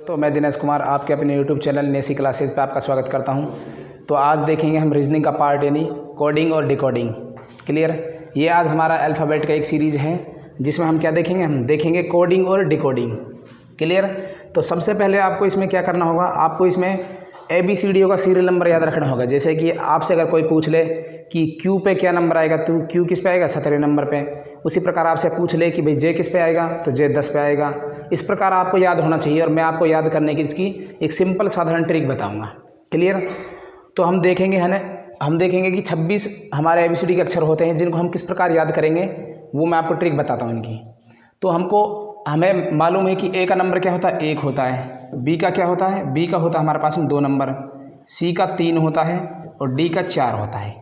तो मैं दिनेश कुमार आपके अपने YouTube चैनल नेसी क्लासेस पे आपका स्वागत करता हूं। तो आज देखेंगे हम रीजनिंग का पार्ट यानी कोडिंग और डिकोडिंग। क्लियर। ये आज हमारा अल्फ़ाबेट का एक सीरीज़ है जिसमें हम क्या देखेंगे, हम देखेंगे कोडिंग और डिकोडिंग। क्लियर। तो सबसे पहले आपको इसमें क्या करना होगा, आपको इसमें ABCD का सीरियल नंबर याद रखना होगा। जैसे कि आपसे अगर कोई पूछ ले कि Q पे क्या नंबर आएगा, तो Q किस पे आएगा, 17वें नंबर पे। उसी प्रकार आपसे पूछ ले कि भाई J किस पे आएगा, तो J 10 पे आएगा। इस प्रकार आपको याद होना चाहिए और मैं आपको याद करने की इसकी एक सिंपल साधारण ट्रिक बताऊंगा। क्लियर। तो हम देखेंगे है ना, हम देखेंगे कि 26 हमारे ABCD के अक्षर होते हैं जिनको हम किस प्रकार याद करेंगे, वो मैं आपको ट्रिक बताता हूँ इनकी। तो हमें मालूम है कि A का नंबर क्या होता है, 1 होता है। B का क्या होता है, B का होता है हमारे पास में 2 नंबर, C का 3 होता है और D का 4 होता है।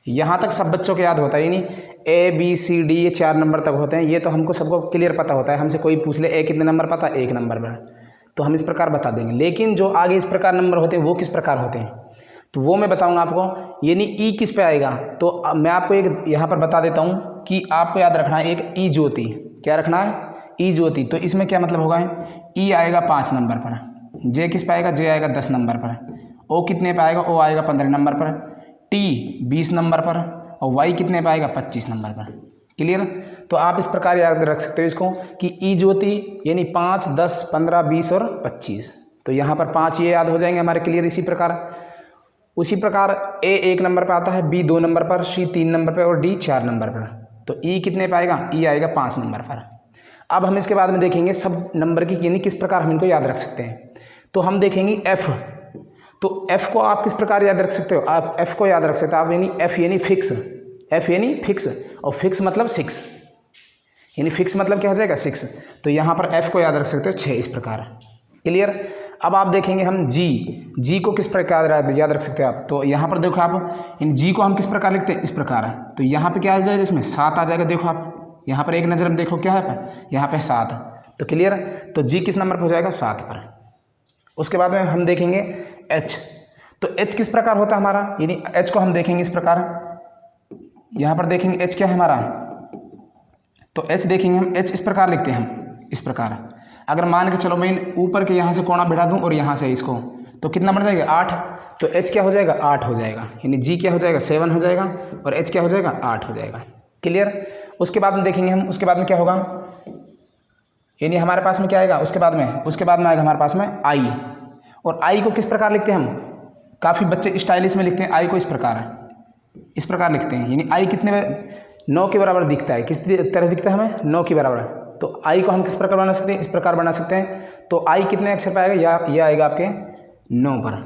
यहाँ तक सब बच्चों को याद होता है, यानी ABCD ये 4 नंबर तक होते हैं। ये तो हमको सबको क्लियर पता होता है। हमसे कोई पूछ ले A कितने नंबर पता, 1 नंबर पर, तो हम इस प्रकार बता देंगे। लेकिन जो आगे इस प्रकार नंबर होते हैं वो किस प्रकार होते हैं, तो वो मैं बताऊंगा आपको। यानी E किस पे आएगा, तो मैं आपको एक यहाँ पर बता देता हूँ कि आपको याद रखना है एक E ज्योति। क्या रखना है, E ज्योति। तो इसमें क्या मतलब होगा, E आएगा 5 नंबर पर, J किस पे आएगा, J आएगा 10 नंबर पर, O कितने पे आएगा, O आएगा 15 नंबर पर, T 20 नंबर पर और Y कितने पे आएगा, 25 नंबर पर। क्लियर। तो आप इस प्रकार याद रख सकते हो इसको कि E ज्योति यानी 5, 10, 15, 20 और 25। तो यहाँ पर 5 ये याद हो जाएंगे हमारे। क्लियर। उसी प्रकार A 1 नंबर पर आता है, B 2 नंबर पर, C 3 नंबर पर और D 4 नंबर पर। तो E कितने पे आएगा, E आएगा 5 नंबर पर। अब हम इसके बाद में देखेंगे सब नंबर की यानी किस प्रकार हम इनको याद रख सकते हैं। तो हम देखेंगे F। तो F को आप किस प्रकार याद रख सकते हो, आप F को याद रख सकते हो आप यानी F यानी फिक्स, F यानी फिक्स और फिक्स मतलब 6, यानी फिक्स मतलब क्या हो जाएगा, 6। तो यहाँ पर F को याद रख सकते हो 6 इस प्रकार। क्लियर। अब आप देखेंगे हम G को किस प्रकार याद रख सकते हो आप। तो यहाँ पर देखो आप, इन G को हम किस प्रकार लिखते हैं, इस प्रकार है। तो यहाँ पे क्या आ जाएगा, इसमें 7 आ जाएगा। देखो आप यहाँ पर एक नज़र में देखो क्या है, यहाँ पे 7। तो क्लियर। तो G किस नंबर पर हो जाएगा, 7 पर। उसके बाद में हम देखेंगे H। तो H किस प्रकार होता है हमारा, यानी H को हम देखेंगे इस प्रकार। यहाँ पर देखेंगे H क्या है हमारा, तो H देखेंगे हम, H इस प्रकार लिखते हैं हम इस प्रकार। अगर मान के चलो मैं ऊपर के यहाँ से कोना बिठा दूँ और यहाँ से इसको, तो कितना बन जाएगा, 8। तो H क्या हो जाएगा, 8 हो जाएगा। यानी G क्या हो जाएगा, 7 हो जाएगा और H क्या हो जाएगा, 8 हो जाएगा। क्लियर। उसके बाद में देखेंगे हम, उसके बाद में क्या होगा, यानी हमारे पास में क्या आएगा, उसके बाद में आएगा हमारे पास में I। और I को किस प्रकार लिखते हैं हम, काफ़ी बच्चे स्टाइलिश में लिखते हैं I को इस प्रकार लिखते हैं। यानी I कितने 9 के बराबर दिखता है, किस तरह दिखता है हमें, 9 के बराबर। तो I को हम किस प्रकार बना सकते हैं, इस प्रकार बना सकते हैं। तो I कितने अक्षर पर आएगा, ये आएगा आपके 9 पर।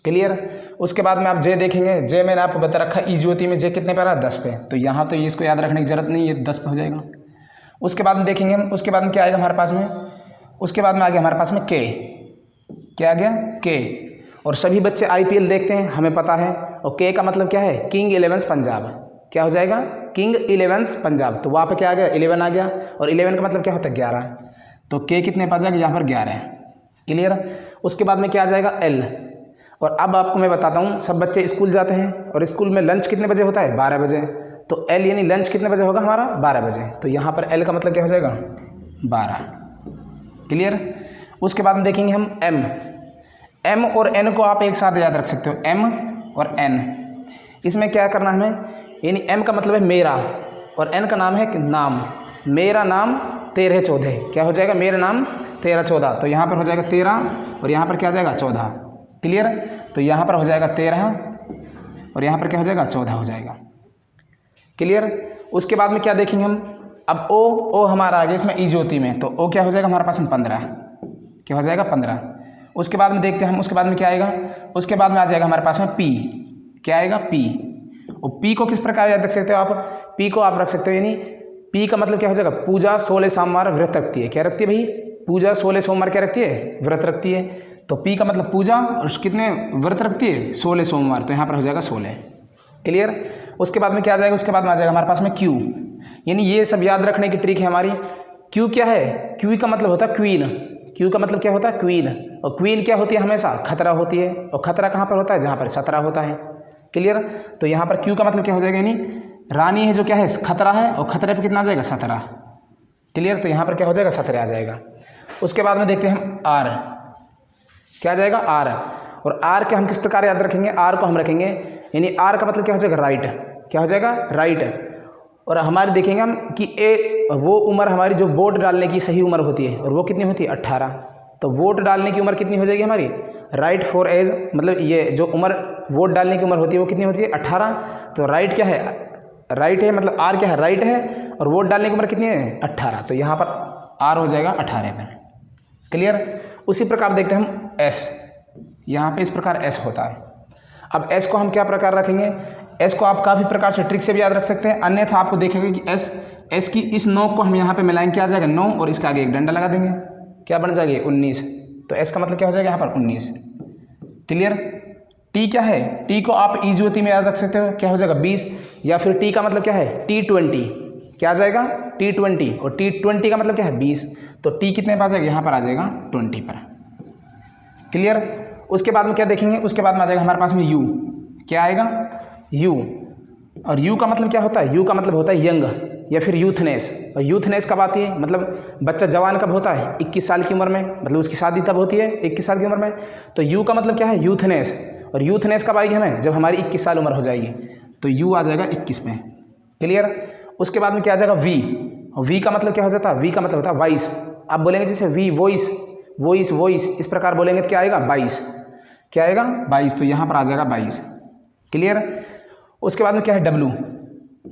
क्लियर। उसके बाद में आप J देखेंगे, J मैंने आपको बता रखा E ज्योति में J कितने पे आ रहा है, 10 पे। तो यहाँ तो ये इसको याद रखने की जरूरत नहीं है, 10 पे हो जाएगा। उसके बाद में देखेंगे हम, उसके बाद में क्या आएगा हमारे पास में, उसके बाद में आ गया हमारे पास में K। क्या आ गया, K। और सभी बच्चे IPL देखते हैं, हमें पता है। और K का मतलब क्या है, किंग 11 पंजाब। क्या हो जाएगा, किंग 11 पंजाब। तो वहाँ पे क्या आ गया, 11 आ गया। और 11 का मतलब क्या होता है, 11। तो K कितने पास जाएगा, यहाँ पर 11 है। क्लियर। उसके बाद में क्या आ जाएगा, L। और अब आपको मैं बताता हूँ, सब बच्चे स्कूल जाते हैं और स्कूल में लंच कितने बजे होता है, 12 बजे। तो L यानी लंच कितने बजे होगा हमारा, 12 बजे। तो यहाँ पर L का मतलब क्या हो जाएगा, 12। क्लियर। उसके बाद में देखेंगे हम M और N को आप एक साथ याद रख सकते हो, M और N। इसमें क्या करना है हमें, यानी M का मतलब है मेरा और N का नाम है नाम। मेरा नाम 13 14, क्या हो जाएगा, मेरा नाम 13 14। तो यहाँ पर हो जाएगा 13 और यहाँ पर क्या हो जाएगा, 14। क्लियर। तो यहाँ पर हो जाएगा 13 और यहाँ पर क्या हो जाएगा, 14 हो जाएगा। क्लियर। उसके बाद में क्या देखेंगे हम, अब O हमारा आ गया इसमें E ज्योति में। तो O क्या हो जाएगा हमारे पास में 15। क्या हो जाएगा, 15। उसके बाद में देखते हैं हम, उसके बाद में क्या आएगा, उसके बाद में आ जाएगा हमारे पास में P। क्या आएगा, P। और P को किस प्रकार याद रख सकते हो आप, P को आप रख सकते हो, यानी P का मतलब क्या हो जाएगा, पूजा 16 सोमवार व्रत रखती है। क्या रखती है भाई, पूजा 16 सोमवार क्या रखती है, व्रत रखती है। तो P का मतलब पूजा और कितने व्रत रखती है, 16 सोमवार। तो यहाँ पर हो जाएगा 16। क्लियर। उसके बाद में क्या आ जाएगा, उसके बाद में आ जाएगा हमारे पास में Q। यानी ये सब याद रखने की ट्रिक है हमारी। Q क्या है, Q का मतलब होता है क्वीन। Q का मतलब क्या होता है, क्वीन। और क्वीन क्या होती है, हमेशा खतरा होती है। और खतरा कहाँ पर होता है, जहाँ पर 17 होता है। क्लियर। तो यहाँ पर Q का मतलब क्या हो जाएगा, यानी रानी है जो क्या है, खतरा है, और खतरे पर कितना आ जाएगा, 17। क्लियर। तो यहाँ पर क्या हो जाएगा, 17 आ जाएगा। उसके बाद में देखते हैं हम क्या आ जाएगा आर। और आर के हम किस प्रकार याद रखेंगे, आर को हम रखेंगे यानी आर का मतलब क्या हो जाएगा राइट, क्या हो जाएगा राइट। और हमारे देखेंगे हम कि ए वो उम्र हमारी जो वोट डालने की सही उम्र होती है और वो कितनी होती है 18। तो वोट डालने की उम्र कितनी हो जाएगी हमारी राइट फॉर एज, मतलब ये जो उम्र वोट डालने की उम्र होती है वो कितनी होती है 18। तो राइट क्या है, राइट है मतलब आर क्या है राइट है, और वोट डालने की उम्र कितनी है 18। तो यहाँ पर आर हो जाएगा 18 पर। क्लियर। उसी प्रकार देखते हैं हम एस, यहाँ पे इस प्रकार एस होता है। अब एस को हम क्या प्रकार रखेंगे, एस को आप काफ़ी प्रकार से ट्रिक से भी याद रख सकते हैं, अन्यथा आपको देखेंगे कि एस की इस 9 को हम यहाँ पे मिलाएंगे, क्या आ जाएगा 9 और इसके आगे एक डंडा लगा देंगे, क्या बन जाएगी 19। तो एस का मतलब क्या हो जाएगा यहाँ पर 19। क्लियर। टी क्या है, टी को आप इजोती में याद रख सकते हो, क्या हो जाएगा 20, या फिर टी का मतलब क्या है T20, क्या आ जाएगा T20, और T20 का मतलब क्या है 20। तो टी कितने पर आ जाएगा, यहाँ पर आ जाएगा 20 पर। क्लियर। उसके बाद में क्या देखेंगे, उसके बाद में आ जाएगा हमारे पास में यू, क्या आएगा यू। और यू का मतलब क्या होता है, यू का मतलब होता है यंग या फिर यूथनेस। और यूथनेस कब आती है, मतलब बच्चा जवान कब होता है 21 साल की उम्र में, मतलब उसकी शादी तब होती है 21 साल की उम्र में। तो यू का मतलब क्या है यूथनेस, और यूथनेस कब आएगी हमें, जब हमारी 21 साल उम्र हो जाएगी। तो यू आ जाएगा 21 में। क्लियर। उसके बाद में क्या आ जाएगा वी, और वी का मतलब क्या हो जाता है, वी का मतलब होता है वॉइस। आप बोलेंगे जैसे वी वॉइस वॉइस वॉइस, इस प्रकार बोलेंगे तो क्या आएगा 22, क्या आएगा 22। तो यहाँ पर आ जाएगा 22। क्लियर। उसके बाद में क्या है डब्लू,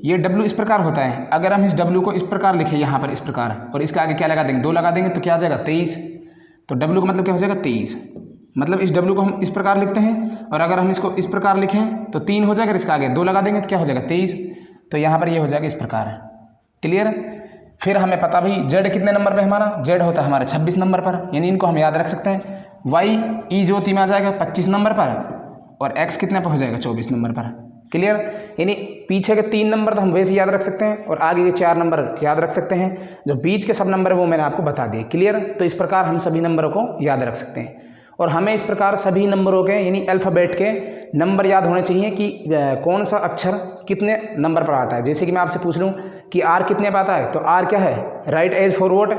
ये डब्लू इस प्रकार होता है, अगर हम इस डब्लू को इस प्रकार लिखें यहाँ पर इस प्रकार, और इसके आगे क्या लगा देंगे 2 लगा देंगे, तो क्या आ जाएगा 23। तो डब्लू का मतलब क्या हो जाएगा 23, मतलब इस डब्लू को हम इस प्रकार लिखते हैं, और अगर हम इसको इस प्रकार लिखें तो 3 हो जाएगा, इसके आगे 2 लगा देंगे तो क्या हो जाएगा 23। तो यहाँ पर ये हो जाएगा इस प्रकार। क्लियर। फिर हमें पता भाई जेड कितने नंबर पे हमारा, जेड होता है हमारा 26 नंबर पर, यानी इनको हम याद रख सकते हैं। वाई ई ज्योति में आ जाएगा 25 नंबर पर, और एक्स कितने पर हो जाएगा 24 नंबर पर। क्लियर। यानी पीछे के 3 नंबर तो हम वैसे याद रख सकते हैं, और आगे के 4 नंबर याद रख सकते हैं, जो बीच के सब नंबर है वो मैंने आपको बता दिए। क्लियर। तो इस प्रकार हम सभी नंबरों को याद रख सकते हैं, और हमें इस प्रकार सभी नंबरों के यानी अल्फ़ाबेट के नंबर याद होने चाहिए कि कौन सा अक्षर कितने नंबर पर आता है। जैसे कि मैं आपसे पूछ लूँ कि आर कितने पर आता है, तो आर क्या है राइट एज फॉर वोट,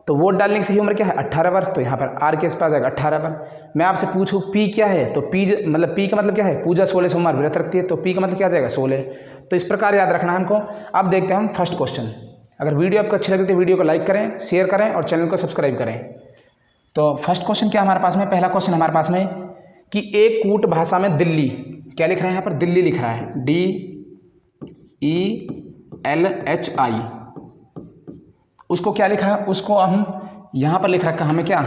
तो वोट डालने की सही उम्र क्या है 18 वर्ष, तो यहाँ पर आर के पास आ जाएगा 18 पर। मैं आपसे पूछूँ पी क्या है, तो पी मतलब पी का मतलब क्या है पूजा 16 सोमवार व्रत रखती है, तो पी का मतलब क्या आ जाएगा 16। तो इस प्रकार याद रखना है हमको। अब देखते हैं हम फर्स्ट क्वेश्चन। अगर वीडियो आपको अच्छी लगे तो वीडियो को लाइक करें, शेयर करें और चैनल को सब्सक्राइब करें। तो फर्स्ट क्वेश्चन क्या हमारे पास में, पहला क्वेश्चन हमारे पास में कि एक कूट भाषा में दिल्ली, क्या लिख रहा है यहाँ पर दिल्ली लिख रहा है DELHI, उसको क्या लिखा है, उसको हम यहाँ पर लिख रखा हमें क्या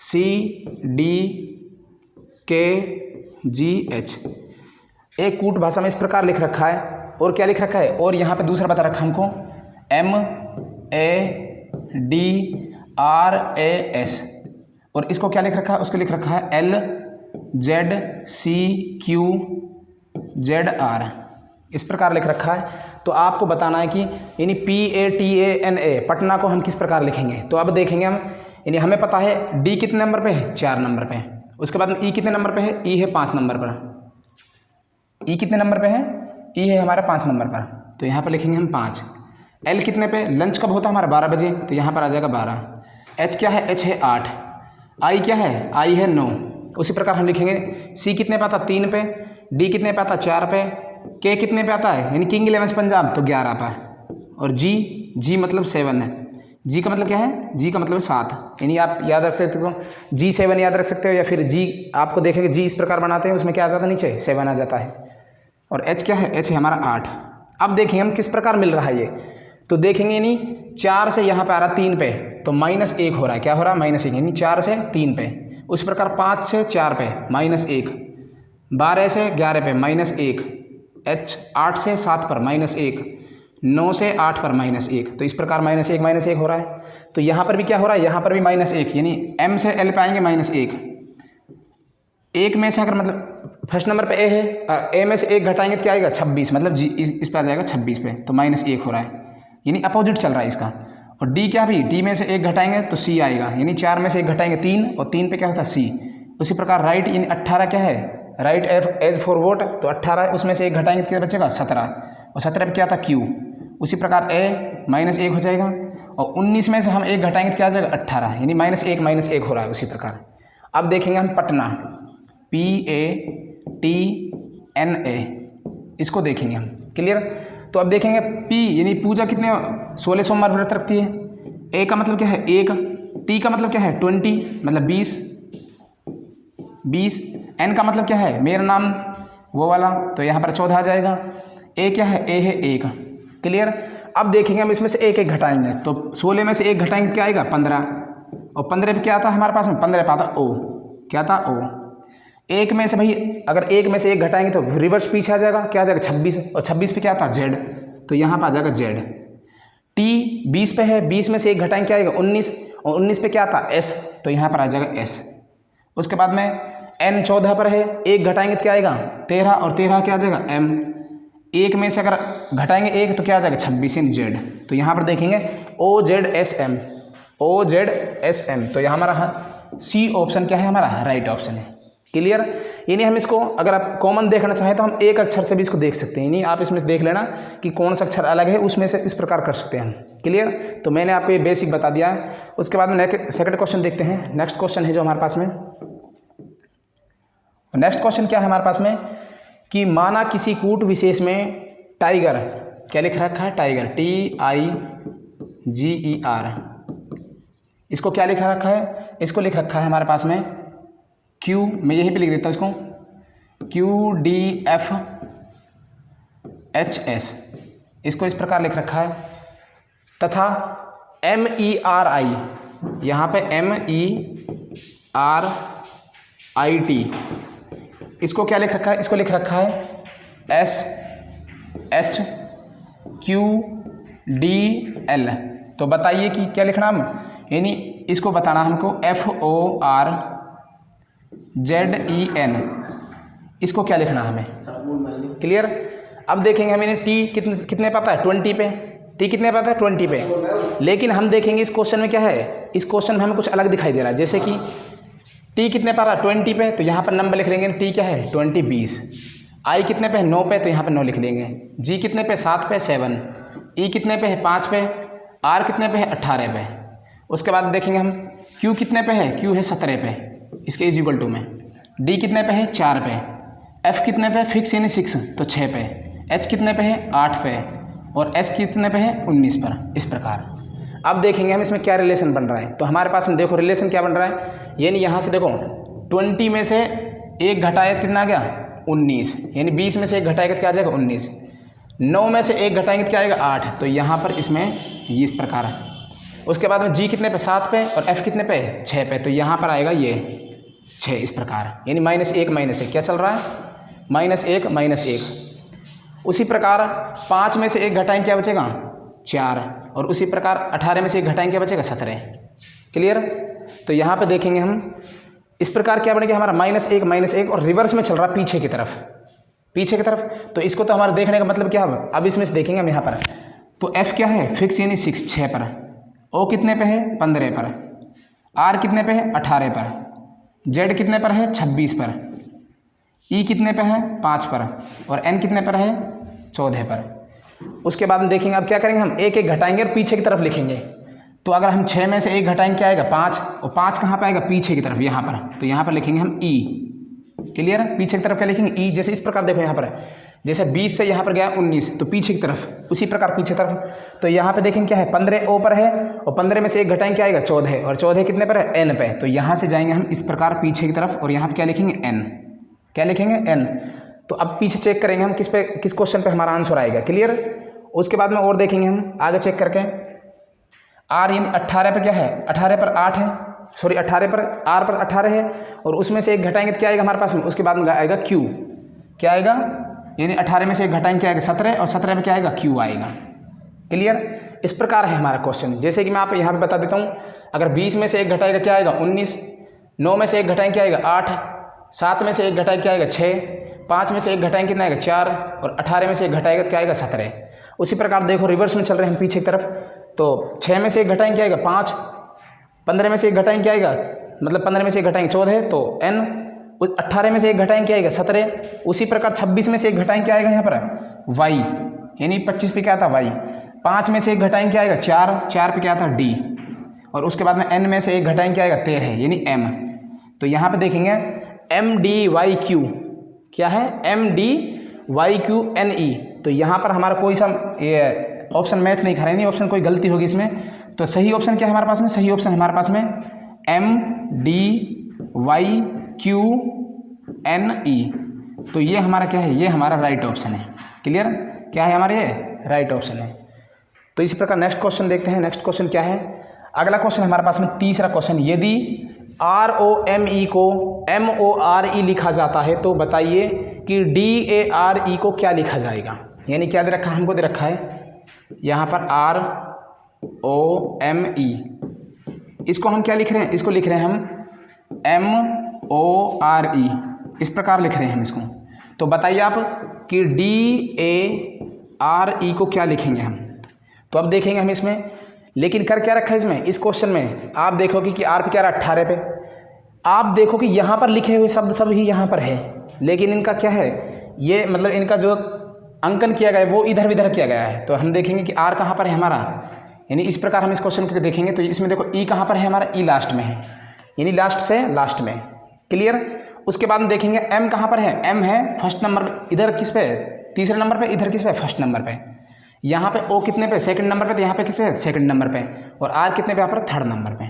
CDKGH। एक कूट भाषा में इस प्रकार लिख रखा है, और क्या लिख रखा है, और यहाँ पे दूसरा बता रखा हमको MADRAS, और इसको क्या लिख रखा है, उसको लिख रखा है LZCQZR, इस प्रकार लिख रखा है। तो आपको बताना है कि यानी PATANA पटना को हम किस प्रकार लिखेंगे। तो अब देखेंगे हम, यानी हमें पता है D कितने नंबर पे है 4 नंबर पे है, उसके बाद में E कितने नंबर पे है, E है 5 नंबर पर, E कितने नंबर पे है, E है हमारा 5 नंबर पर, तो यहाँ पर लिखेंगे हम 5। L कितने पे, लंच कब होता है हमारा 12 बजे, तो यहाँ पर आ जाएगा 12। H क्या है, H है 8। I क्या है, I है 9, उसी प्रकार हम लिखेंगे। C कितने पे आता 3 पे, D कितने पे आता 4 पे, K कितने पे आता है यानी किंग 11 पंजाब तो 11 पे, और G मतलब 7 है। G का मतलब क्या है, G का मतलब है 7, यानी आप याद रख सकते हो G7 याद रख सकते हो, या फिर G आपको देखेंगे G इस प्रकार बनाते हैं, उसमें क्या आ जाता है नीचे 7 आ जाता है। और H क्या है, H है हमारा 8। अब देखेंगे हम किस प्रकार मिल रहा है ये, तो देखेंगे यानी 4 से यहाँ पे आ रहा 3 पे, तो -1 हो रहा है, क्या हो रहा है -1, यानी 4 से 3 पे। उस प्रकार 5 से 4 पे -1, 12 से 11 पे -1, H 8 से 7 पर -1, 9 से 8 पर -1, तो इस प्रकार -1 हो रहा है। तो यहाँ पर भी क्या हो रहा है, यहाँ पर भी -1, यानी M से L पे आएंगे -1। 1 में से अगर मतलब फर्स्ट नंबर पे A है, A में से 1 घटाएंगे तो क्या आएगा 26, मतलब G इस पे आ जाएगा 26 पे, तो -1 हो रहा है, यानी अपोजिट चल रहा है इसका। और D क्या भी, D में से 1 घटाएंगे तो C आएगा, यानी 4 में से 1 घटाएंगे 3, और 3 पे क्या होता है C। उसी प्रकार राइट यानी 18 क्या है, राइट एज फॉर वोट, तो 18 है, उसमें से 1 घटाएंगे तो क्या बचेगा 17, और 17 पे क्या था Q। उसी प्रकार A -1 हो जाएगा, और 19 में से हम 1 घटाएंगे तो क्या आ जाएगा 18, यानी -1 हो रहा है। उसी प्रकार अब देखेंगे हम पटना, PATNA, इसको देखेंगे हम। क्लियर। तो अब देखेंगे P यानी पूजा कितने 16 सोमवार व्रत रखती है। A का मतलब क्या है 1, T का मतलब क्या है 20 मतलब 20, N का मतलब क्या है मेरा नाम वो वाला, तो यहाँ पर 14 आ जाएगा। A क्या है, A है 1। क्लियर। अब देखेंगे हम इसमें से एक घटाएंगे, तो 16 में से 1 घटाएंगे क्या आएगा 15, और 15 पे क्या आता है हमारे पास में 15 पे आता O, क्या था O। एक में से भाई अगर 1 में से 1 घटाएंगे तो रिवर्स पीछे आ जाएगा, क्या आ जाएगा 26, और 26 पे क्या था Z, तो यहाँ पर आ जाएगा Z। T 20 पे है, 20 में से 1 घटाएंगे क्या आएगा 19, और 19 पे क्या था S, तो यहाँ पर आ जाएगा S। उसके बाद में N 14 पर है, 1 घटाएंगे तो क्या आएगा 13, और 13 क्या आ जाएगा M। 1 में से अगर घटाएंगे 1 तो क्या आ जाएगा 26 इन Z, तो यहाँ पर देखेंगे OZSM, तो यहाँ हमारा C ऑप्शन क्या है हमारा राइट ऑप्शन है। क्लियर। यानी हम इसको अगर आप कॉमन देखना चाहें तो हम एक अक्षर से भी इसको देख सकते हैं, यानी आप इसमें से देख लेना कि कौन सा अक्षर अलग है, उसमें से इस प्रकार कर सकते हैं हम। क्लियर। तो मैंने आपको ये बेसिक बता दिया है। उसके बाद में सेकंड क्वेश्चन देखते हैं। नेक्स्ट क्वेश्चन है जो हमारे पास में, नेक्स्ट क्वेश्चन क्या है हमारे पास में कि माना किसी कूट विशेष में टाइगर, क्या लिख रखा है टाइगर, TIGER, इसको क्या लिखा रखा है, इसको लिख रखा है हमारे पास में Q, मैं यहीं पे लिख देता हूँ इसको QDFHS, इसको इस प्रकार लिख रखा है, तथा MERI, यहाँ पे MERIT, इसको क्या लिख रखा है, इसको लिख रखा है SHQDL। तो बताइए कि क्या लिखना हम, यानी इसको बताना हमको FORZEN, इसको क्या लिखना हमें। क्लियर। अब देखेंगे हमें T कितने पाता है 20 पे, T कितने पाता है 20 पे, लेकिन हम देखेंगे इस क्वेश्चन में क्या है, इस क्वेश्चन में हमें कुछ अलग दिखाई दे रहा है। जैसे कि T कितने पा रहा है 20 पे, तो यहाँ पर नंबर लिख लेंगे, T क्या है 20 20, I कितने पे है 9 पे, तो यहाँ पर 9 लिख लेंगे, G कितने पे 7 पे 7, E कितने पे है 5 पे, R कितने पे है 18 पे। उसके बाद देखेंगे हम Q कितने पे है, Q है 17 पे, इसके इज इक्वल टू में, D कितने पे है 4 पे, F कितने पे फिक्स यानी 6 तो 6 पे, H कितने पे है 8 पे, और S कितने पे है 19 पर। इस प्रकार अब देखेंगे हम इसमें क्या रिलेशन बन रहा है। तो हमारे पास में देखो रिलेशन क्या बन रहा है, यानी यहाँ से देखो 20 में से 1 घटाए कितना आ गया 19, यानी 20 में से 1 घटाएगा तो क्या आ जाएगा 19, 9 में से 1 घटाएंगे तो क्या आएगा 8, तो यहाँ पर इसमें ये इस प्रकार है। उसके बाद में G कितने पे 7 पे, और F कितने पे 6 पे, तो यहाँ पर आएगा ये 6 इस प्रकार, यानी -1 क्या चल रहा है -1। उसी प्रकार 5 में से 1 घटाएंगे क्या बचेगा 4, और उसी प्रकार 18 में से 1 घटाएंगे क्या बचेगा 17। क्लियर। तो यहाँ पे देखेंगे हम इस प्रकार क्या बनेगा हमारा -1 और रिवर्स में चल रहा है पीछे की तरफ। तो इसको तो हमारा देखने का मतलब क्या है, अब इसमें से देखेंगे हम यहाँ पर, तो F क्या है फिक्स यानी 6 पर, O कितने पे है 15 पर, R कितने पे है 18 पर, Z कितने पर है 26 पर, E कितने पे है 5 पर, और N कितने पर है 14 पर। उसके बाद में देखेंगे अब क्या करेंगे हम, एक घटाएंगे और पीछे की तरफ लिखेंगे। तो अगर हम 6 में से 1 घटाएंगे क्या आएगा 5, और 5 कहाँ पे आएगा पीछे की तरफ यहाँ पर, तो यहाँ पर लिखेंगे हम E। क्लियर। पीछे की तरफ क्या लिखेंगे E, जैसे इस प्रकार देखो यहाँ पर जैसे 20 से यहाँ पर गया 19, तो पीछे की तरफ उसी प्रकार पीछे तरफ, तो यहाँ पे देखेंगे क्या है 15 O पर है, और 15 में से 1 घटाएंगे क्या आएगा 14, और 14 कितने पर है N पे, तो यहाँ से जाएंगे हम इस प्रकार पीछे की तरफ, और यहाँ पर क्या लिखेंगे N, क्या लिखेंगे N। तो अब पीछे चेक करेंगे हम किस क्वेश्चन पे हमारा आंसर आएगा। क्लियर। उसके बाद में और देखेंगे हम आगे चेक करके, R यानी 18 पर क्या है 18 पर 8 है, सॉरी 18 पर R पर 18 है, और उसमें से 1 घटाएंगे तो क्या आएगा हमारे पास में, उसके बाद में आएगा Q, क्या आएगा यानी 18 में से 1 घटाएंगे क्या आएगा 17, और 17 में क्या आएगा Q आएगा। क्लियर। इस प्रकार है हमारा क्वेश्चन। जैसे कि मैं आप यहाँ पे बता देता हूँ, अगर 20 में से 1 घटाएगा क्या आएगा 19, 9 में से 1 घटाएंगे क्या आएगा 8, 7 में से 1 घटाएंगे क्या आएगा 6, 5 में से 1 घटाएंगे कितना आएगा 4, और 18 में से 1 घटाएगा तो क्या आएगा 17। उसी प्रकार देखो रिवर्स में चल रहे हैं हम पीछे की तरफ, तो 6 में से 1 घटाएंगे क्या आएगा 5, 15 में से 1 घटाएंगे क्या आएगा, मतलब 15 में से 1 घटाएंगे 14, तो N, 18 में से 1 घटाएंगे क्या आएगा 17। उसी प्रकार 26 में से 1 घटाएंगे क्या आएगा यहाँ पर Y, यानी 25 पे क्या आता Y, 5 में से 1 घटाएंगे क्या आएगा 4, 4 पे क्या था D, और उसके बाद में n में से 1 घटाएंगे क्या आएगा 13 यानी m। तो यहाँ पे देखेंगे MDYQ क्या है MDYQNE। तो यहाँ पर हमारा कोई सा ये ऑप्शन मैच नहीं खा रहा है, नहीं ऑप्शन कोई गलती होगी इसमें। तो सही ऑप्शन क्या है हमारे पास में, सही ऑप्शन हमारे पास में MDYQNE। तो ये हमारा क्या है, ये हमारा राइट ऑप्शन है। क्लियर, क्या है हमारा, ये राइट ऑप्शन है। तो इसी प्रकार नेक्स्ट क्वेश्चन देखते हैं। नेक्स्ट क्वेश्चन क्या है, अगला क्वेश्चन हमारे पास में तीसरा क्वेश्चन, यदि ROME को MORE लिखा जाता है तो बताइए कि DARE को क्या लिखा जाएगा। यानी क्या दे रखा है, हमको दे रखा है यहाँ पर ROME, इसको हम क्या लिख रहे हैं, इसको लिख रहे हैं हम MORE, इस प्रकार लिख रहे हैं हम इसको। तो बताइए आप कि DARE को क्या लिखेंगे हम। तो अब देखेंगे हम इसमें, लेकिन कर क्या रखा है इसमें, इस क्वेश्चन में आप देखोगे कि R पे क्या रहा 18 पे। आप देखो कि यहाँ पर लिखे हुए शब्द सब ही यहाँ पर है, लेकिन इनका क्या है, ये मतलब इनका जो अंकन किया गया है वो इधर इधर किया गया है। तो हम देखेंगे कि R कहाँ पर है हमारा, यानी इस प्रकार हम इस क्वेश्चन को देखेंगे। तो इसमें देखो E कहाँ पर है हमारा, E लास्ट में है, यानी लास्ट से लास्ट में। क्लियर। उसके बाद हम देखेंगे M कहाँ पर है, M है फर्स्ट नंबर पे, इधर किस पे, तीसरे नंबर पे, इधर किस पे, फर्स्ट नंबर पे। यहाँ पे O कितने पे, सेकंड नंबर पे, तो यहाँ पे किस पे, सेकंड नंबर पे। और R कितने पे, यहाँ पर थर्ड नंबर पे।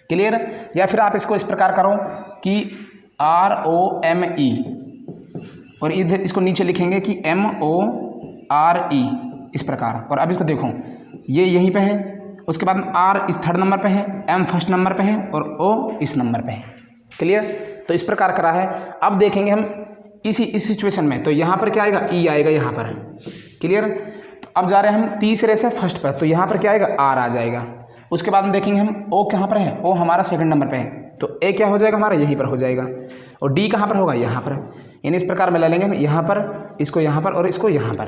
क्लियर। या फिर आप इसको इस प्रकार करो कि ROME और इधर इसको नीचे लिखेंगे कि MORE, इस प्रकार। और अब इसको देखो, ये यहीं पे है, उसके बाद R इस थर्ड नंबर पे है, M फर्स्ट नंबर पे है और O इस नंबर पे है। क्लियर। तो इस प्रकार करा है। अब देखेंगे हम इस सिचुएशन में, तो यहाँ पर क्या आएगा, E आएगा यहाँ पर। क्लियर। तो अब जा रहे हैं हम तीसरे से फर्स्ट पर, तो यहाँ पर क्या आएगा, R आ जाएगा। उसके बाद में देखेंगे हम O कहाँ पर है, O हमारा सेकंड नंबर पे है, तो A क्या हो जाएगा हमारा, यहीं पर हो जाएगा। और D कहाँ पर होगा, यहाँ पर। यानी इस प्रकार में ले लेंगे हम यहाँ पर, इसको यहाँ पर और इसको यहाँ पर।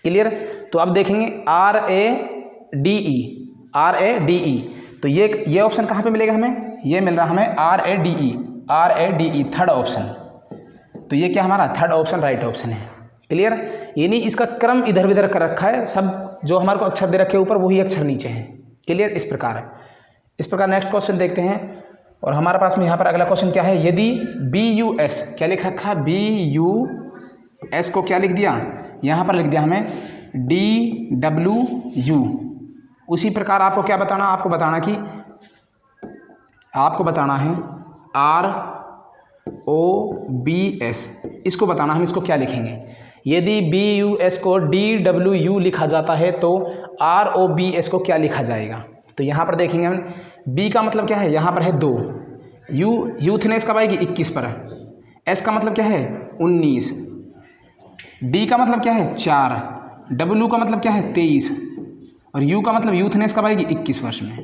क्लियर। तो अब देखेंगे RADE, तो ये ऑप्शन कहाँ पे मिलेगा हमें, ये मिल रहा हमें RADE, थर्ड ऑप्शन। तो ये क्या हमारा थर्ड ऑप्शन राइट ऑप्शन है। क्लियर। यानी इसका क्रम इधर उधर कर रखा है, सब जो हमारे को अक्षर दे रखे ऊपर वही अक्षर नीचे हैं। क्लियर। इस प्रकार नेक्स्ट क्वेश्चन देखते हैं। और हमारे पास में यहाँ पर अगला क्वेश्चन क्या है, यदि BUS क्या लिख रखा है, BUS को क्या लिख दिया, यहाँ पर लिख दिया हमें DWU। उसी प्रकार आपको क्या बताना, आपको बताना है ROBS, इसको बताना हम इसको क्या लिखेंगे। यदि BUS को DWU लिखा जाता है तो ROBS को क्या लिखा जाएगा। तो यहाँ पर देखेंगे हम, B का मतलब क्या है, यहाँ पर है 2, यूथनेस कब आएगी 21 पर, S का मतलब क्या है 19, D का मतलब क्या है 4, W का मतलब क्या है 23 और U का मतलब यूथनेस कब आएगी 21 वर्ष में।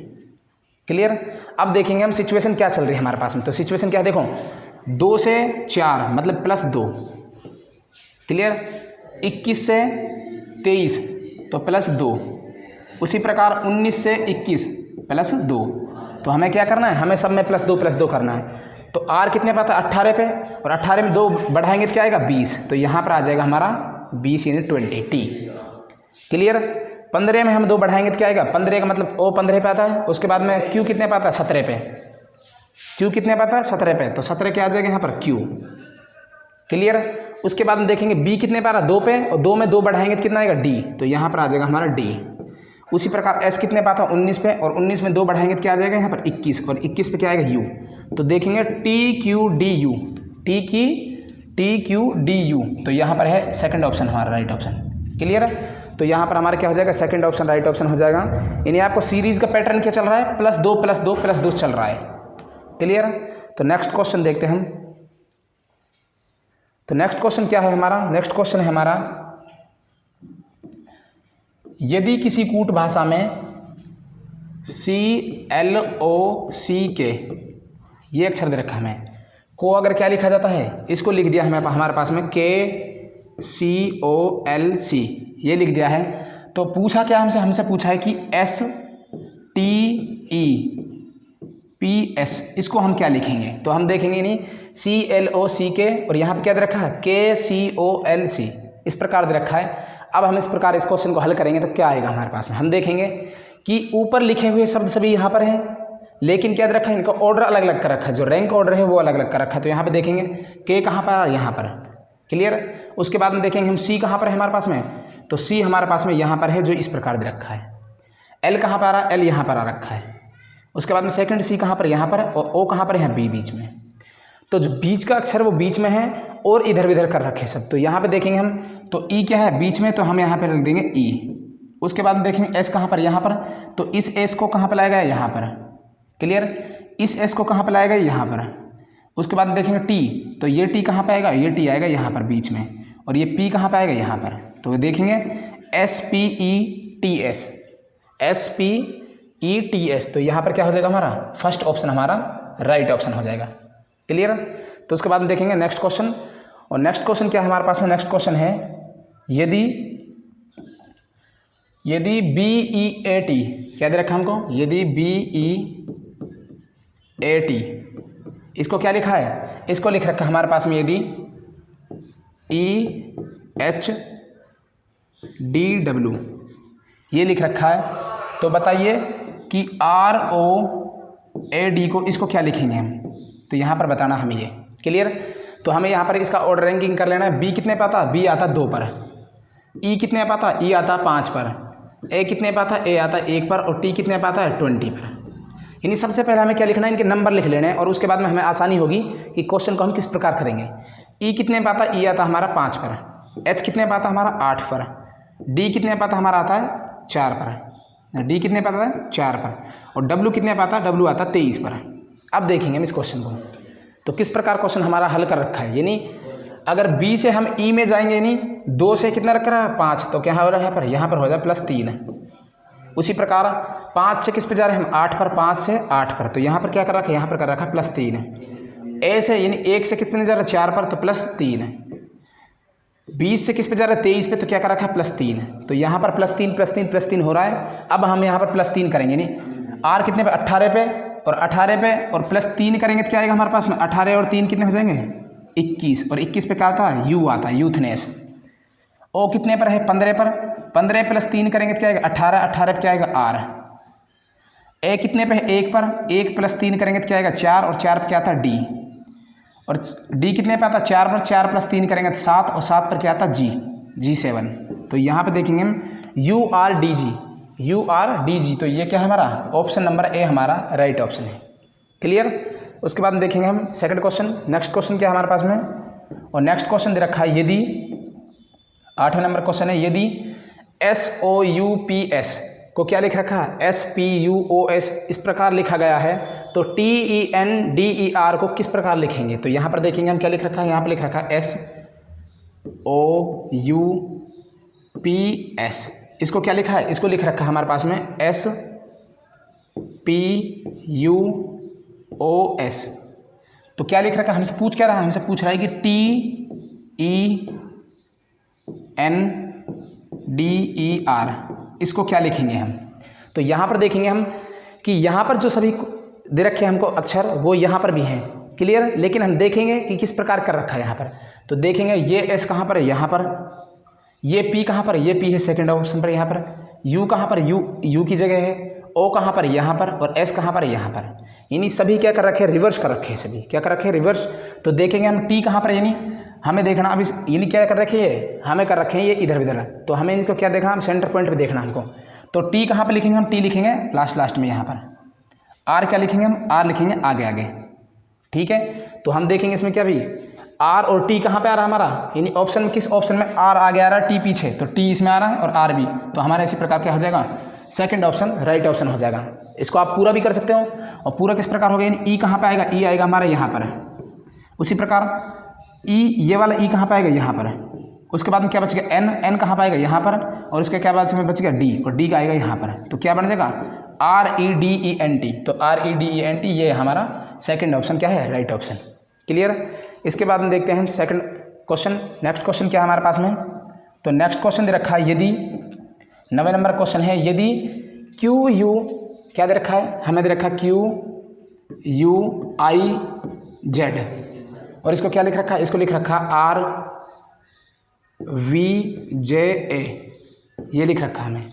क्लियर। अब देखेंगे हम सिचुएशन क्या चल रही है हमारे पास में। तो सिचुएशन क्या है, देखो 2 से 4 मतलब +2। क्लियर। 21 से 23 तो +2। उसी प्रकार 19 से 21 +2। तो हमें क्या करना है, हमें सब में +2 करना है। तो R कितने पे आता है 18 पे, और 18 में 2 बढ़ाएंगे तो क्या आएगा 20। तो यहाँ पर आ जाएगा हमारा 20 यानी 20 T। क्लियर। 15 में हम 2 बढ़ाएंगे तो क्या आएगा, 15 का मतलब O 15 पे आता है। उसके बाद में Q कितने पे आता है 17 पे, Q कितने पे आता है 17 पे, तो 17 क्या आ जाएगा यहाँ पर Q। क्लियर। उसके बाद में देखेंगे B कितने पे आ रहा है 2 पे, और 2 में 2 बढ़ाएंगे तो कितना आएगा D, तो यहाँ पर आ जाएगा हमारा D। उसी प्रकार S कितने पे आता है 19 पे, और 19 में 2 बढ़ाएंगे तो क्या आ जाएगा यहाँ पर 21, और 21 पे क्या आएगा U। तो देखेंगे TQDU, तो यहाँ पर है सेकंड ऑप्शन हमारा राइट ऑप्शन। क्लियर है। तो यहाँ पर हमारा क्या हो जाएगा, सेकंड ऑप्शन राइट ऑप्शन हो जाएगा। यानी आपको सीरीज का पैटर्न क्या चल रहा है, +2 चल रहा है। क्लियर। तो नेक्स्ट क्वेश्चन देखते हैं हम। तो नेक्स्ट क्वेश्चन क्या है हमारा, नेक्स्ट क्वेश्चन है हमारा, यदि किसी कूट भाषा में CLOCK ये अक्षर दे रखा हमें, को अगर क्या लिखा जाता है, इसको लिख दिया हमें हमारे पास में KCOLC ये लिख दिया है। तो पूछा क्या हमसे पूछा है कि STEPS इसको हम क्या लिखेंगे। तो हम देखेंगे नहीं CLOCK और यहाँ पे क्या दे रखा है KCOLC, इस प्रकार दे रखा है। अब हम इस प्रकार इस क्वेश्चन को हल करेंगे तो क्या आएगा हमारे पास में, हम देखेंगे कि ऊपर लिखे हुए शब्द सभी यहाँ पर हैं, लेकिन क्या रखा है, इनका ऑर्डर अलग अलग कर रखा है, जो रैंक ऑर्डर है वो अलग अलग कर रखा है। तो यहाँ पे देखेंगे के कहाँ पर, यहाँ पर, क्लियर। उसके बाद में देखेंगे हम सी कहाँ पर है हमारे पास में, तो सी हमारे पास में यहाँ पर है जो इस प्रकार दे रखा है। एल कहाँ पर आ रहा है, एल यहाँ पर आ रखा है। उसके बाद में सेकंड सी कहाँ पर, यहाँ पर, और ओ कहाँ पर है, बी बीच में। तो जो बीच का अक्षर वो बीच में है और इधर उधर कर रखे सब। तो यहाँ पे देखेंगे हम, तो ई क्या है बीच में, तो हम यहाँ पे रख देंगे ई। उसके बाद में देखेंगे एस कहाँ पर, यहाँ पर, तो इस एस को कहाँ पर लाएगा, यहाँ पर, क्लियर। इस एस को कहाँ पर लाएगा, यहाँ पर। उसके बाद देखेंगे टी, तो ये टी कहाँ पर आएगा, ये टी आएगा यहाँ पर बीच में, और ये पी कहाँ पर आएगा, यहाँ पर। तो देखेंगे S P E T S, S P E T S, तो यहाँ पर क्या हो जाएगा हमारा, फर्स्ट ऑप्शन हमारा राइट ऑप्शन हो जाएगा, क्लियर। तो उसके बाद में देखेंगे नेक्स्ट क्वेश्चन, और नेक्स्ट क्वेश्चन क्या है हमारे पास में, नेक्स्ट क्वेश्चन है यदि बी ई ए टी, क्या दे रखा हमको, यदि बी ई ए टी, इसको क्या लिखा है, इसको लिख रखा है हमारे पास में यदि ई एच डी डब्ल्यू, ये लिख रखा है, तो बताइए कि आर ओ ए डी को इसको क्या लिखेंगे हम, तो यहाँ पर बताना हमें ये, क्लियर। तो हमें यहाँ पर इसका ऑर्डर रैंकिंग कर लेना है। बी कितने पे आता, बी आता 2 पर, ई कितने पे आता, ई आता 5 पर, ए कितने पे आता, ए आता 1 पर, और टी कितने पे आता है 20 पर। यानी सबसे पहले हमें क्या लिखना है, इनके नंबर लिख लेने हैं, और उसके बाद में हमें आसानी होगी कि क्वेश्चन को हम किस प्रकार करेंगे। ई कितने पे आता, ई आता हमारा 5 पर, एच कितने पे आता हमारा 8 पर, डी कितने पे आता हमारा आता है 4 पर, डी कितने पे आता है 4 पर, और डब्ल्यू कितने पे आता है, डब्ल्यू आता 23 पर। अब देखेंगे हम इस क्वेश्चन को, तो किस प्रकार क्वेश्चन हमारा हल कर रखा है। यानी अगर बी से हम ई में जाएंगे, यानी 2 से कितना रख रहा है 5, तो क्या हो रहा है यहाँ पर हो जाए +3। उसी प्रकार 5 से किस पे जा रहे हैं हम 8 पर, 5 से 8 पर, तो यहाँ पर क्या कर रखा है, यहाँ पर कर रखा है +3। ए से यानी 1 से कितने जा रहा है 4 पर, तो +3। 20 से किस पे जा रहा है 23 पे, तो क्या कर रखा है +3। तो यहाँ पर +3 हो रहा है। अब हम यहाँ पर +3 करेंगे, यानी आर कितने पे 18 पे, और 18 पे और +3 करेंगे तो क्या आएगा हमारे पास में, 18 और 3 कितने हो जाएंगे 21, और 21 पे क्या आता है यू आता है, यूथनेस। ओ कितने पर है 15 पर, 15 + 3 करेंगे तो क्या आएगा 18, 18 पे क्या आएगा आर। ए कितने पे है 1 पर, 1 + 3 करेंगे तो क्या आएगा 4, और 4 पे क्या आता है डी, और डी कितने पे आता है 4 पर, 4 + 3 करेंगे तो 7, और 7 पर क्या आता है G7। तो यहाँ पे देखेंगे हम URDG, तो ये क्या है हमारा ऑप्शन नंबर ए हमारा राइट ऑप्शन है, क्लियर। उसके बाद देखेंगे हम सेकंड क्वेश्चन। नेक्स्ट क्वेश्चन क्या है हमारे पास में, और नेक्स्ट क्वेश्चन दे रखा है यदि 8वें नंबर क्वेश्चन है, यदि SOUPS को क्या लिख रखा है SPUOS इस प्रकार लिखा गया है, तो TENDER को किस प्रकार लिखेंगे। तो यहाँ पर देखेंगे हम क्या लिख रखा है, यहाँ पर लिख रखा है SOUPS, इसको क्या लिखा है, इसको लिख रखा है हमारे पास में SPUOS। तो क्या लिख रखा है, हमसे पूछ क्या रहा है, हमसे पूछ रहा है कि TENDER इसको क्या लिखेंगे हम। तो यहाँ पर देखेंगे हम कि यहाँ पर जो सभी दे रखे हैं हमको अक्षर वो यहाँ पर भी हैं, क्लियर। लेकिन हम देखेंगे कि किस प्रकार कर रखा है यहाँ पर। तो देखेंगे ये एस कहाँ पर है, यहाँ पर। ये पी कहाँ पर, ये पी है सेकंड ऑप्शन पर यहाँ पर। यू कहाँ पर, यू की जगह है। ओ कहाँ पर, यहाँ पर। और एस कहाँ पर, यहाँ पर। यानी सभी क्या कर रखे हैं, रिवर्स कर रखे हैं, सभी क्या कर रखे हैं, रिवर्स। तो देखेंगे हम टी कहाँ पर, यानी हमें देखना अभी यानी क्या कर रखे हैं, हमें कर रखे हैं ये इधर उधर। तो हमें इनको क्या देखना, हम सेंटर पॉइंट पे देखना हमको। तो टी कहाँ पे लिखेंगे हम, टी लिखेंगे लास्ट में यहाँ पर। आर क्या लिखेंगे हम, आर लिखेंगे आगे, ठीक है। तो हम देखेंगे इसमें क्या भी आर और टी कहाँ पे आ रहा है हमारा, यानी ऑप्शन किस ऑप्शन में आर आगे आ रहा है, टी पीछे। तो टी इसमें आ रहा है और आर भी। तो हमारा इसी प्रकार क्या हो जाएगा, सेकंड ऑप्शन राइट ऑप्शन हो जाएगा। इसको आप पूरा भी कर सकते हो। और पूरा किस प्रकार होगा, यानी ई कहाँ पे आएगा, ई आएगा हमारा यहाँ पर। उसी प्रकार ई, ये वाला ई कहाँ पे आएगा, यहाँ पर। उसके बाद में क्या बचेगा, एन, एन कहाँ पाएगा, यहाँ पर। और इसके क्या बाद में बचेगा डी, और डी का आएगा यहाँ पर। तो क्या बन जाएगा REDENT। तो REDENT ये हमारा सेकंड ऑप्शन क्या है, राइट ऑप्शन, क्लियर। इसके बाद में देखते हैं हम सेकंड क्वेश्चन। नेक्स्ट क्वेश्चन क्या है हमारे पास में। तो नेक्स्ट क्वेश्चन दे रखा है, यदि 9वें नंबर क्वेश्चन है, यदि QU क्या दे रखा है, हमें दे रखा है QUIZ। और इसको क्या लिख रखा है, इसको लिख रखा है VJA ये लिख रखा है हमें।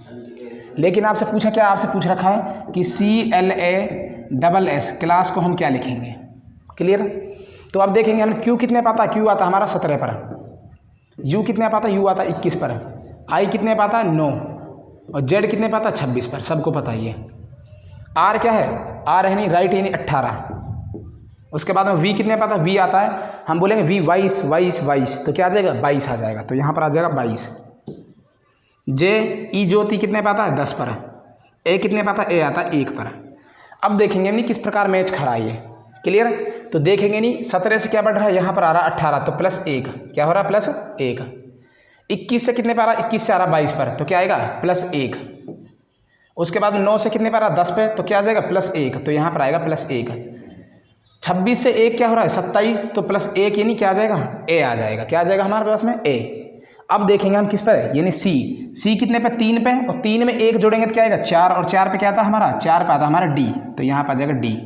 लेकिन आपसे पूछा क्या, आपसे पूछ रखा है कि CLASS क्लास को हम क्या लिखेंगे। क्लियर। तो अब देखेंगे हम Q कितने पाता है, Q आता हमारा 17 पर, U कितने पाता है, U आता है 21 पर, I कितने पाता है 9 और Z कितने पाता है 26 पर, सबको पता ही है। R क्या है, R है नहीं राइट यानी 18। उसके बाद में V कितने पाता है, V आता है, हम बोलेंगे V 22 तो क्या आ जाएगा 22 आ जाएगा, तो यहाँ पर आ जाएगा 22। J E ज्योति कितने पाता है 10 पर, A कितने पाता है, A आता है 1 पर। अब देखेंगे नहीं किस प्रकार मैच खड़ा है ये। क्लियर। तो देखेंगे नहीं 17 से क्या बढ़ रहा है, यहाँ पर आ रहा है 18 तो +1 क्या हो रहा है +1। 21 से कितने पर आ रहा है, 21 से आ रहा है 22 पर तो क्या आएगा +1। उसके बाद 9 से कितने पर आ रहा है 10 पे तो क्या आ जाएगा +1 तो यहाँ पर आएगा +1। 26 से 1 क्या हो रहा है 27 तो +1 यानी क्या आ जाएगा A आ जाएगा, क्या आ जाएगा हमारे पास में A। अब देखेंगे हम किस पर है, यानी C कितने पे 3 पे और 3 में 1 जोड़ेंगे तो क्या आएगा 4 और 4 पे क्या आता है हमारा 4 पे आता है हमारा D तो यहाँ पर आ जाएगा D।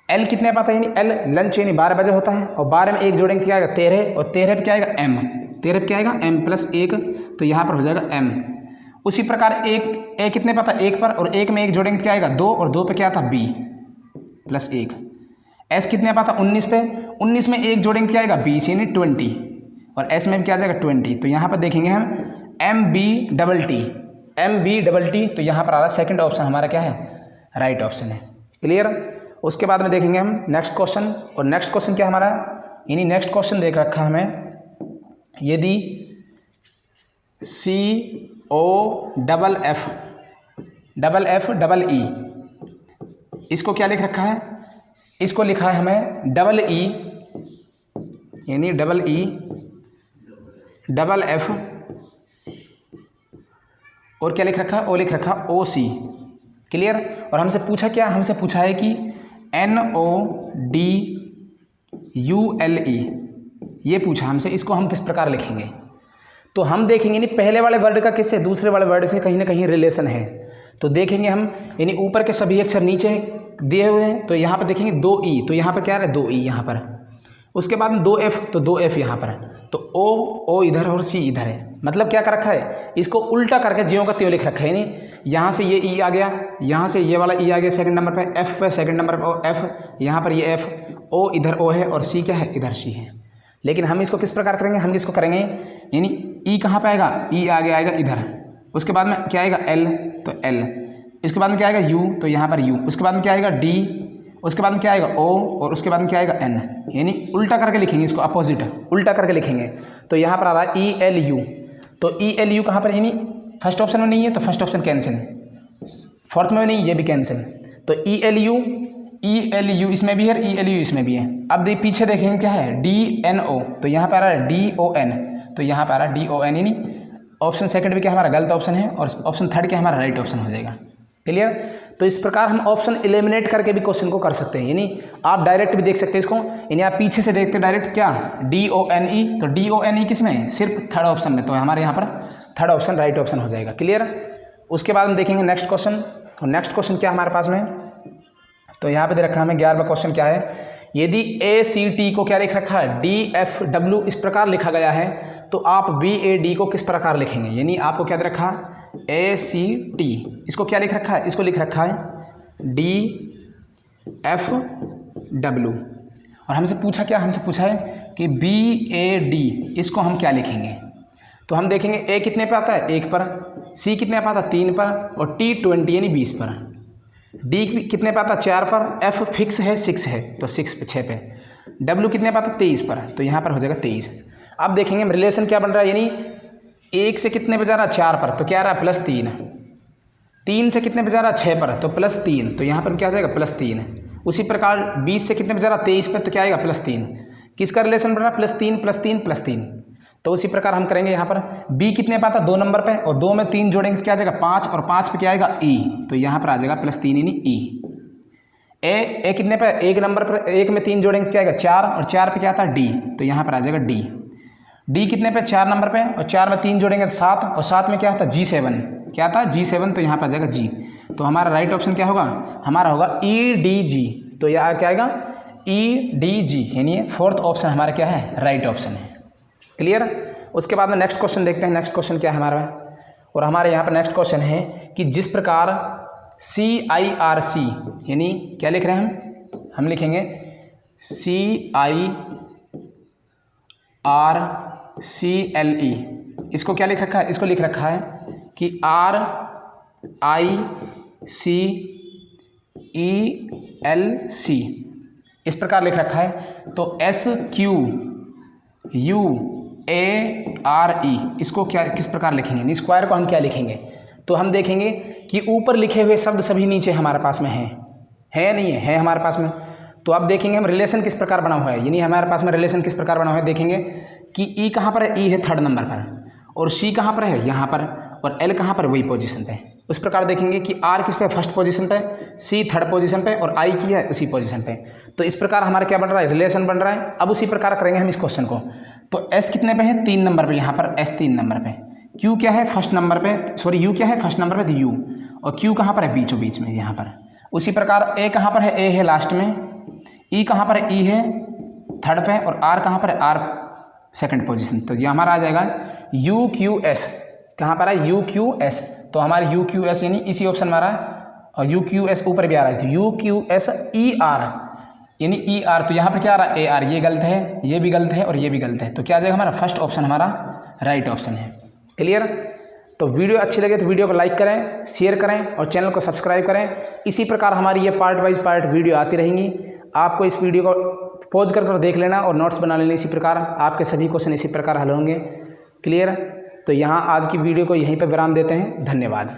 L कितने पे आता है, यानी L लंच यानी 12 बजे होता है और 12 में 1 जोड़ेंगे तो क्या आएगा 13 और 13 पे क्या आएगा M, 13 पे क्या आएगा M +1 तो यहाँ पर हो जाएगा M। उसी प्रकार A कितने पे आता है 1 पर और 1 में 1 जोड़ेंगे तो क्या आएगा 2 और 2 पे क्या आता है B +1। S कितने पे आता है 19 पे, 19 में 1 जोड़ेंगे क्या आएगा 20 यानी 20 और S में भी क्या आ जाएगा 20 तो यहाँ पर देखेंगे हम MBTT तो यहाँ पर आ रहा है सेकंड ऑप्शन हमारा क्या है राइट ऑप्शन है। क्लियर। उसके बाद में देखेंगे हम नेक्स्ट क्वेश्चन, और नेक्स्ट क्वेश्चन क्या हमारा, यानी नेक्स्ट क्वेश्चन देख रखा है हमें, यदि COFFEE इसको क्या लिख रखा है, इसको लिखा है हमें EE यानी EEFF और क्या लिख रखा है, ओ लिख रखा OC। क्लियर। और हमसे पूछा क्या, हमसे पूछा है कि NODULE ये पूछा हमसे, इसको हम किस प्रकार लिखेंगे। तो हम देखेंगे नहीं पहले वाले वर्ड का किससे दूसरे वाले वर्ड से कहीं ना कहीं रिलेशन है, तो देखेंगे हम यानी ऊपर के सभी अक्षर नीचे दिए हुए हैं तो यहाँ पर देखेंगे 2E तो यहाँ पर क्या है 2E यहाँ पर। उसके बाद में 2F तो 2F यहाँ पर, तो O इधर और C इधर है, मतलब क्या कर रखा है, इसको उल्टा करके ज्यों का त्यों लिख रखा है। यानी यहाँ से ये E आ गया, यहाँ से ये वाला E आ गया सेकंड नंबर पे, F पे सेकंड नंबर पे F, यहाँ पर ये F, O इधर O है और C क्या है इधर C है। लेकिन हम इसको किस प्रकार करेंगे, हम इसको करेंगे यानी E कहाँ पे आएगा, E आगे आएगा इधर, उसके बाद में क्या आएगा L तो L, इसके बाद में क्या आएगा U तो यहाँ पर U, उसके बाद में क्या आएगा D, उसके बाद में क्या आएगा O और उसके बाद में क्या आएगा N, यानी उल्टा करके लिखेंगे इसको, अपोजिट उल्टा करके लिखेंगे। तो यहाँ पर आ रहा है ELU, तो ELU कहाँ पर, यानी फर्स्ट ऑप्शन में नहीं है तो फर्स्ट ऑप्शन कैंसिल, फोर्थ में नहीं ये भी कैंसिल, तो ELU इसमें भी है, ELU इसमें भी है। अब पीछे देखेंगे क्या है DNO, तो यहाँ पर आ रहा है DON, तो यहाँ पर आ रहा है DON, यानी ऑप्शन सेकंड भी क्या हमारा गलत ऑप्शन है और ऑप्शन थर्ड क्या हमारा राइट ऑप्शन हो जाएगा। क्लियर। तो इस प्रकार हम ऑप्शन एलिमिनेट करके भी क्वेश्चन को कर सकते हैं, यानी आप डायरेक्ट भी देख सकते हैं इसको, यानी आप पीछे से देखते डायरेक्ट क्या DONE, तो DONE किस में सिर्फ थर्ड ऑप्शन में, तो हमारे यहाँ पर थर्ड ऑप्शन राइट ऑप्शन हो जाएगा। क्लियर। उसके बाद हम देखेंगे नेक्स्ट क्वेश्चन, और नेक्स्ट क्वेश्चन क्या हमारे पास में, तो यहाँ पे दे रखा है हमें 11वां क्वेश्चन क्या है, यदि ACT को क्या लिख रखा है DFW इस प्रकार लिखा गया है तो आप BAD को किस प्रकार लिखेंगे। यानी आपको क्या दे रखा है ACT, इसको क्या लिख रखा है, इसको लिख रखा है DFW, और हमसे पूछा क्या, हमसे पूछा है कि BAD इसको हम क्या लिखेंगे। तो हम देखेंगे A कितने पे आता है 1 पर, C कितने पे आता है 3 पर और T 20 यानी 20 पर, D कितने पे आता है 4 पर, F फिक्स है 6 है तो 6 पे, W कितने पे आता है 23 पर, तो यहाँ पर हो जाएगा 23। अब देखेंगे हम रिलेशन क्या बन रहा है, यानी 1 से कितने पे जा रहा है 4 पर तो क्या आ रहा है +3, 3 से कितने पे जा रहा है 6 पर तो +3, तो यहाँ पर क्या आ जाएगा +3। उसी प्रकार 20 से कितने पे जा रहा है 23 पर तो क्या आएगा +3, किसका रिलेशन बन रहा है +3, तो उसी प्रकार हम करेंगे यहाँ पर B कितने पे आता है 2 नंबर पे और 2 में 3 जोड़ेंगे क्या आ जाएगा 5 और 5 पे क्या आएगा E, तो यहाँ पर आ जाएगा +3 यानी E। A कितने पे 1 नंबर पर, 1 में 3 जोड़ेंगे क्या आएगा 4 और 4 पे क्या आता है D, तो यहाँ पर आ जाएगा D। D कितने पे 4 नंबर पे और 4 में 3 जोड़ेंगे 7 और 7 में क्या आता है G7, क्या आता है G7, तो यहाँ पर आ जाएगा G। तो हमारा राइट ऑप्शन क्या होगा, हमारा होगा EDG, तो यहाँ क्या आएगा EDG, यानी फोर्थ ऑप्शन हमारा क्या है राइट ऑप्शन है। क्लियर। उसके बाद में नेक्स्ट क्वेश्चन देखते हैं। नेक्स्ट क्वेश्चन क्या है हमारा, और हमारे यहाँ पर नेक्स्ट क्वेश्चन है कि जिस प्रकार CIRC यानी क्या लिख रहे हैं हम लिखेंगे CIRCLE, इसको क्या लिख रखा है, इसको लिख रखा है कि RICELC, इस प्रकार लिख रखा है। तो SQUARE इसको क्या किस प्रकार लिखेंगे, स्क्वायर को हम क्या लिखेंगे, तो हम देखेंगे कि ऊपर लिखे हुए शब्द सभी नीचे हमारे पास में है या नहीं है हमारे पास में। तो अब देखेंगे हम रिलेशन किस प्रकार बना हुआ है, यानी हमारे पास में रिलेशन किस प्रकार बना हुआ है। देखेंगे कि ई कहाँ पर है, ई है थर्ड नंबर पर, और सी कहाँ पर है यहाँ पर, और एल कहाँ पर वही पोजीशन पे। उस प्रकार देखेंगे कि आर किस पे, फर्स्ट पोजीशन पे, सी थर्ड पोजीशन पे, और आई की है उसी पोजीशन पे। तो इस प्रकार हमारा क्या बन रहा है, रिलेशन बन रहा है। अब उसी प्रकार करेंगे हम इस क्वेश्चन को। तो एस कितने पे है, 3 नंबर पे, यहाँ पर एस 3 नंबर पे, क्यू क्या है फर्स्ट नंबर पे, सॉरी यू क्या है फर्स्ट नंबर पे, तो यू, और क्यू कहाँ पर है, बीचों बीच में यहाँ पर। उसी प्रकार ए कहाँ पर है, ए है लास्ट में, ई कहाँ पर है, ई है थर्ड पे, और आर कहाँ पर है, आर सेकंड पोजीशन। तो ये हमारा आ जाएगा UQS, कहाँ पर है UQS, तो हमारे UQS यानी इसी ऑप्शन में आ रहा है, और UQS ऊपर भी आ रहा है, तो UQSER यानी ER, तो यहाँ पर क्या आ रहा है AR, ये गलत है, ये भी गलत है, और ये भी गलत है। तो क्या आ जाएगा हमारा फर्स्ट ऑप्शन हमारा राइट ऑप्शन है। क्लियर। तो वीडियो अच्छी लगे तो वीडियो को लाइक करें, शेयर करें, और चैनल को सब्सक्राइब करें। इसी प्रकार हमारी ये पार्ट वाइज पार्ट वीडियो आती रहेंगी। आपको इस वीडियो को पॉज कर देख लेना और नोट्स बना लेना, इसी प्रकार आपके सभी क्वेश्चन इसी प्रकार हल होंगे। क्लियर। तो यहाँ आज की वीडियो को यहीं पर विराम देते हैं। धन्यवाद।